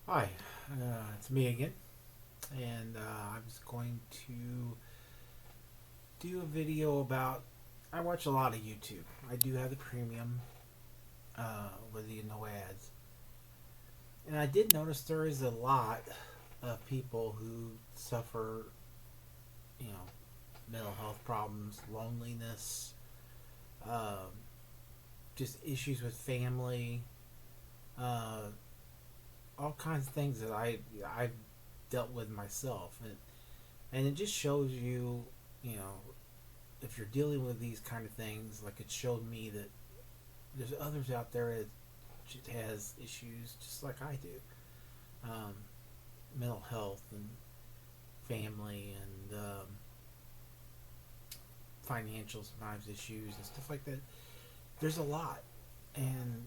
Hi, it's me again, and I was going to do a video about. I watch a lot of YouTube. I do have the premium with the no ads, and I did notice there is a lot of people who suffer, you know, mental health problems, loneliness, um, just issues with family, uh, all kinds of things that I've dealt with myself, and it just shows you, you know, if you're dealing with these kind of things, like it showed me that there's others out there that just has issues just like I do, um, mental health and family and financial sometimes issues and stuff like that. There's a lot, and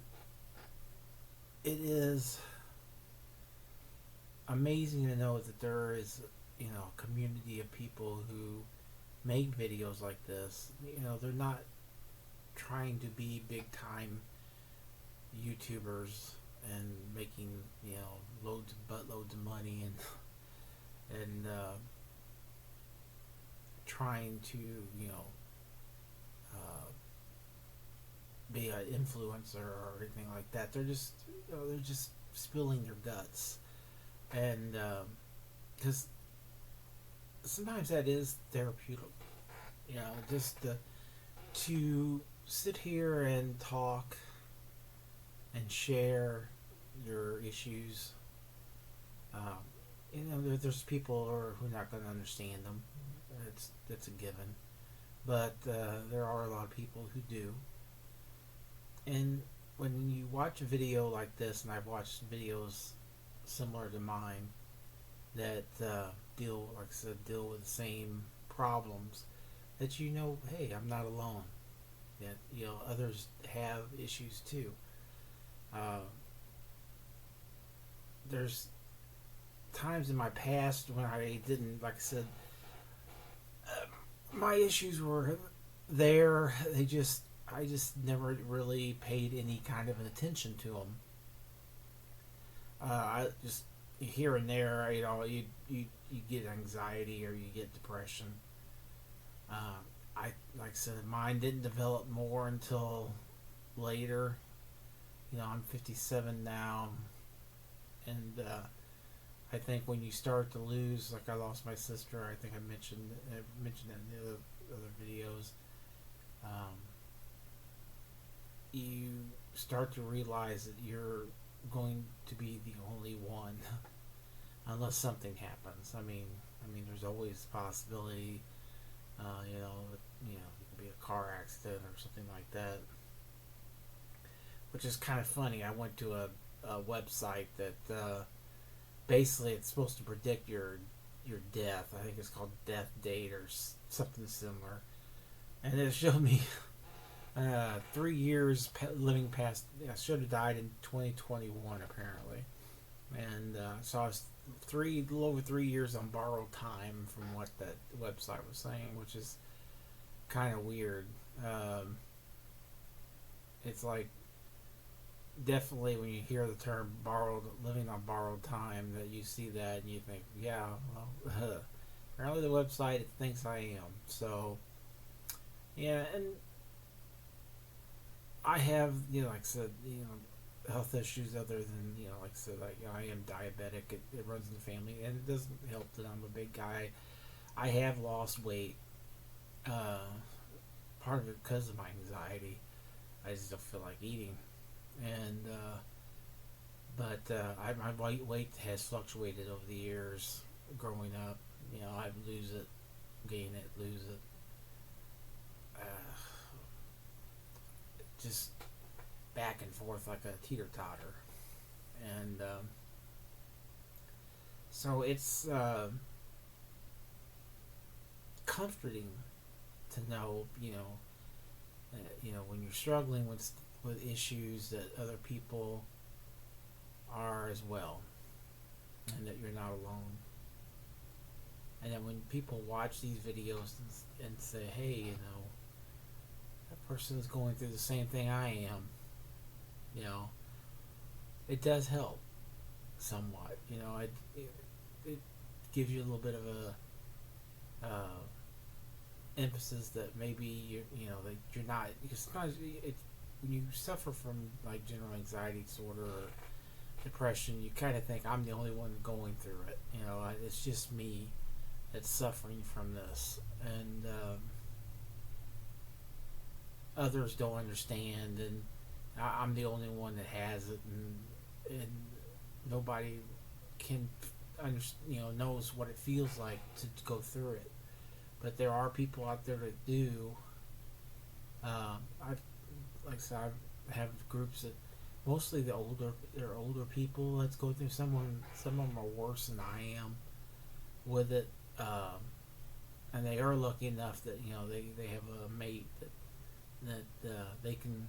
it is amazing to know that there is, a community of people who make videos like this. They're not trying to be big time YouTubers and making loads buttloads of money and trying to uh, be an influencer or anything like that. They're just spilling their guts, and because sometimes that is therapeutic. Just to sit here and talk and share your issues. Um, there's people who are not going to understand them. That's a given. But there are a lot of people who do. And when you watch a video like this, and I've watched videos similar to mine that like I said, deal with the same problems, that hey, I'm not alone. That others have issues too. Uh, there's times in my past when I didn't, like I said, uh, my issues were there. I just never really paid any kind of an attention to them. I just here and there, you get anxiety or you get depression. I like I said, mine didn't develop more until later. I'm 57 now, and I think when you start to lose, like I lost my sister, I think I mentioned that in the other videos. Um, you start to realize that you're going to be the only one, unless something happens. There's always a possibility. It could be a car accident or something like that, which is kind of funny. I went to a website that basically it's supposed to predict your death. I think it's called Death Date or something similar, and it showed me 3 years living past. I should have died in 2021 apparently, and so I was a little over 3 years on borrowed time from what that website was saying, which is kind of weird. Um, it's like definitely when you hear the term borrowed living on borrowed time, that you see that and you think, yeah, well, apparently the website thinks I am. So yeah, and I have, like I said, health issues other than, like I said, I am diabetic. It runs in the family, and it doesn't help that I'm a big guy. I have lost weight, uh, part of it because of my anxiety. I just don't feel like eating, and but my weight has fluctuated over the years growing up. I lose it, gain it, lose it. Just back and forth like a teeter totter, and so it's comforting to know, when you're struggling with issues that other people are as well, and that you're not alone. And then when people watch these videos and say, hey, that person is going through the same thing I am, you know, it does help. somewhat. It gives you a little bit of a emphasis that maybe that you're not, because sometimes when you suffer from like general anxiety disorder or depression, you kind of think I'm the only one going through it. It's just me that's suffering from this, and others don't understand, and I'm the only one that has it, and nobody can knows what it feels like to go through it. But there are people out there that do. I've like I said, I have groups that mostly they're older people that's go through. Some of them are worse than I am with it, and they are lucky enough that they have a mate that they can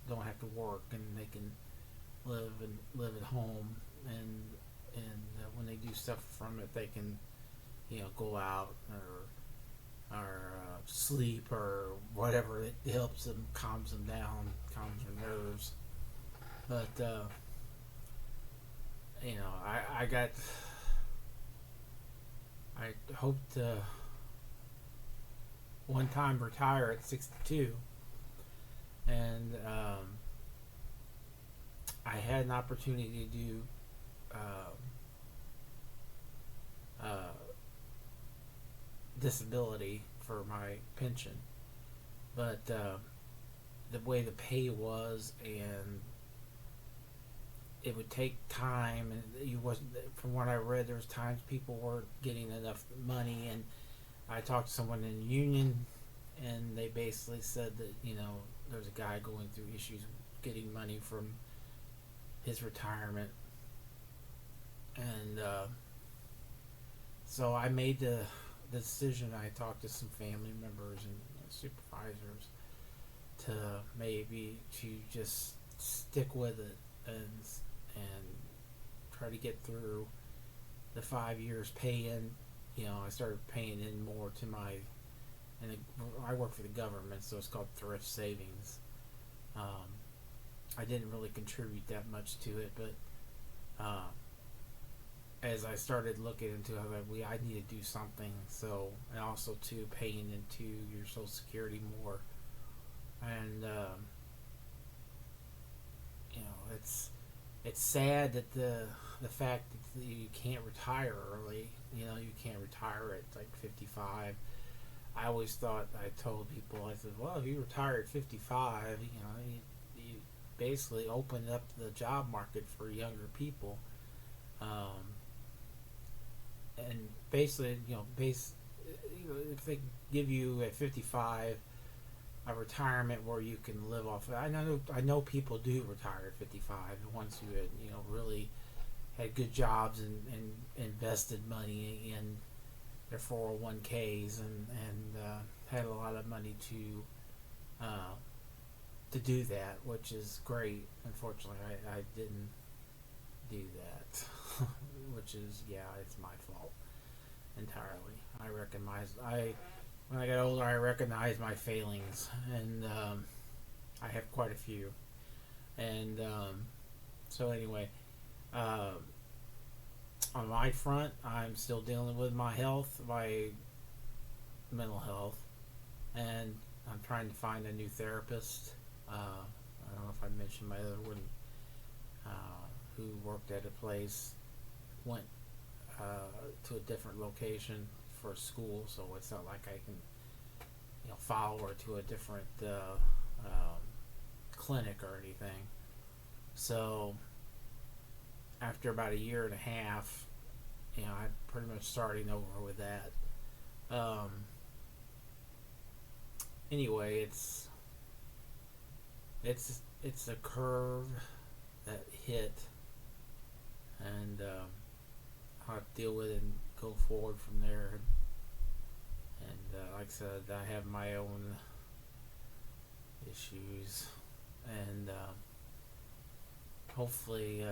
don't have to work, and they can live at home, and when they do suffer from it, they can go out or sleep or whatever. It helps them, calms them down, calms their nerves. But I hope to one time retire at 62, and I had an opportunity to do disability for my pension, but the way the pay was, and it would take time, and you wasn't, from what I read, there was times people weren't getting enough money, and I talked to someone in the union, and they basically said that there's a guy going through issues getting money from his retirement, and so I made the decision. I talked to some family members and supervisors to maybe to just stick with it and try to get through the 5 years paying. I started paying in more to my, and I work for the government, so it's called thrift savings. I didn't really contribute that much to it, but as I started looking into it, I need to do something. So, and also too, paying into your Social Security more, and it's sad that the fact that you can't retire early. You can't retire at like 55. I always thought, I told people, I said, well, if you retire at 55, you basically open up the job market for younger people. And basically, if they give you at 55 a retirement where you can live off. I know people do retire at 55. The ones who had really had good jobs and invested money in their 401ks and had a lot of money to do that, which is great. Unfortunately, I didn't do that, which is, it's my fault entirely. When I got older, I recognized my failings, and I have quite a few. And so anyway, on my front, I'm still dealing with my health, my mental health, and I'm trying to find a new therapist. I don't know if I mentioned my other one, who worked at a place, went to a different location for school, so it's not like I can follow her to a different clinic or anything. So after about a year and a half, I'm pretty much starting over with that. Anyway, it's a curve that hit, and I'll have to deal with it and go forward from there. And like I said, I have my own issues, and hopefully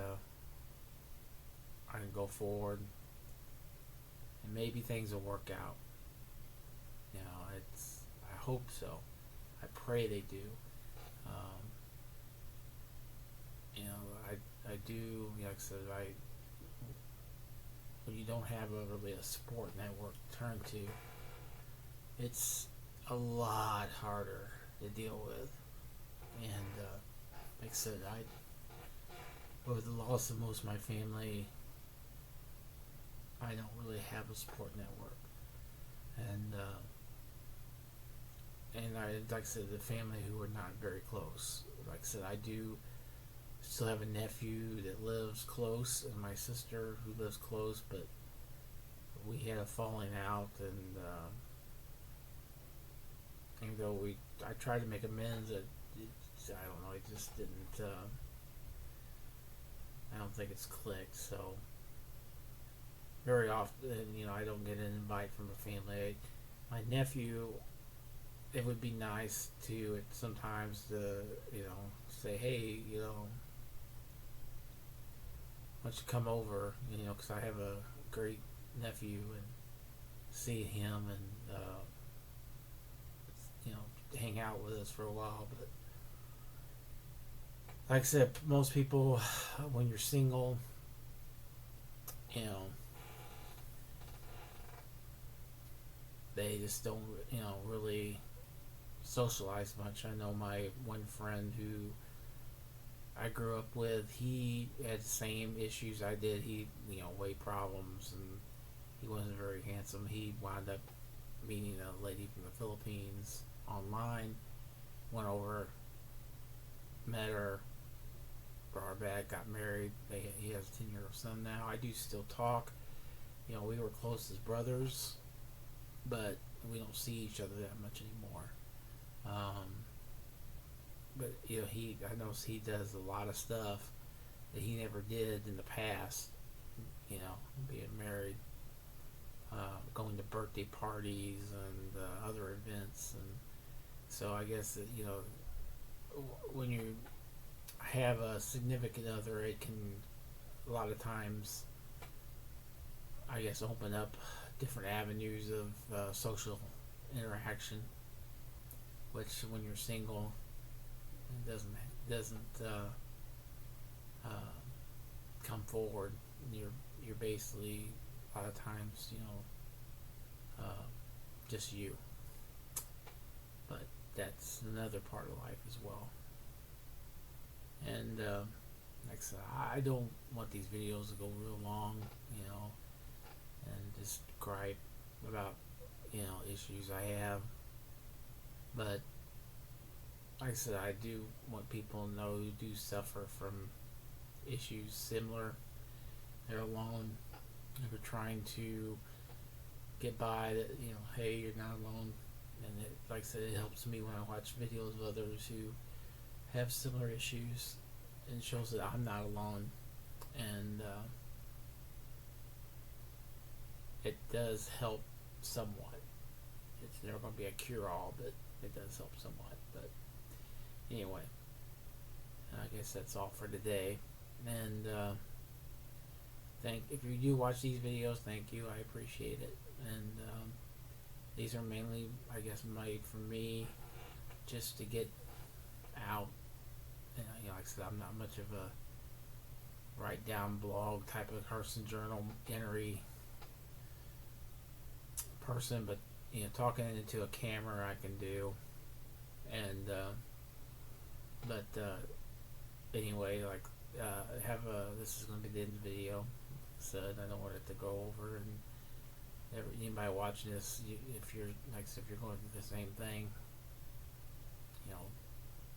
I can go forward, and maybe things will work out. I hope so. I pray they do. I do, like I said, when you don't have really a support network to turn to, it's a lot harder to deal with. And like I said, with the loss of most of my family, I don't really have a support network. And like I said, the family who are not very close. Like I said, I do still have a nephew that lives close, and my sister who lives close, but we had a falling out, and even though I tried to make amends, I don't know, it just didn't. I don't think it's clicked. So very often, I don't get an invite from a family. My nephew, it would be nice to sometimes to say, hey, why don't you come over, because I have a great nephew, and see him, and hang out with us for a while. But like I said, most people, when you're single, you know they just don't really socialize much. I know my one friend who I grew up with, he had the same issues I did. He weight problems, and he wasn't very handsome. He wound up meeting a lady from the Philippines online, went over, met her, brought her back, got married. He has a 10-year-old son now. I do still talk. We were close as brothers, but we don't see each other that much anymore. But I know he does a lot of stuff that he never did in the past. Being married, going to birthday parties and other events, and so I guess that, when you have a significant other, it can a lot of times, I guess, open up different avenues of social interaction, which when you're single, it doesn't come forward. You're basically a lot of times just you. But that's another part of life as well. And like I said, I don't want these videos to go real long, and just gripe about issues I have. But like I said, I do want people to know who do suffer from issues similar. They're alone. They're trying to get by. That hey, you're not alone. And like I said, it helps me when I watch videos of others who have similar issues, and shows that I'm not alone. And it does help somewhat. It's never going to be a cure-all, but it does help somewhat. But anyway, I guess that's all for today. And if you do watch these videos, thank you. I appreciate it. And these are mainly, I guess, made for me just to get out. And like I said, I'm not much of a write down blog type of person, journal entry person, but talking into a camera I can do. And but anyway, like this is going to be the end of the video. Said I don't want it to go over, and anybody watching this, if you're if you're going through the same thing,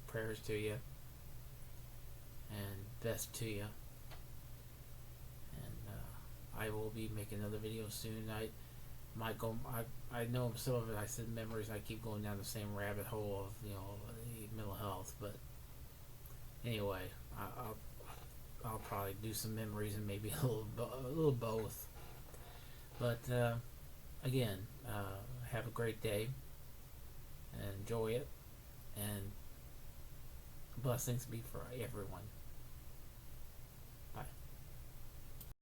prayers to you and best to you. And I will be making another video soon. I might go. I know some of it. I said memories. I keep going down the same rabbit hole of mental health, but anyway, I'll probably do some memories and maybe a little both. But again, have a great day and enjoy it, and blessings be for everyone.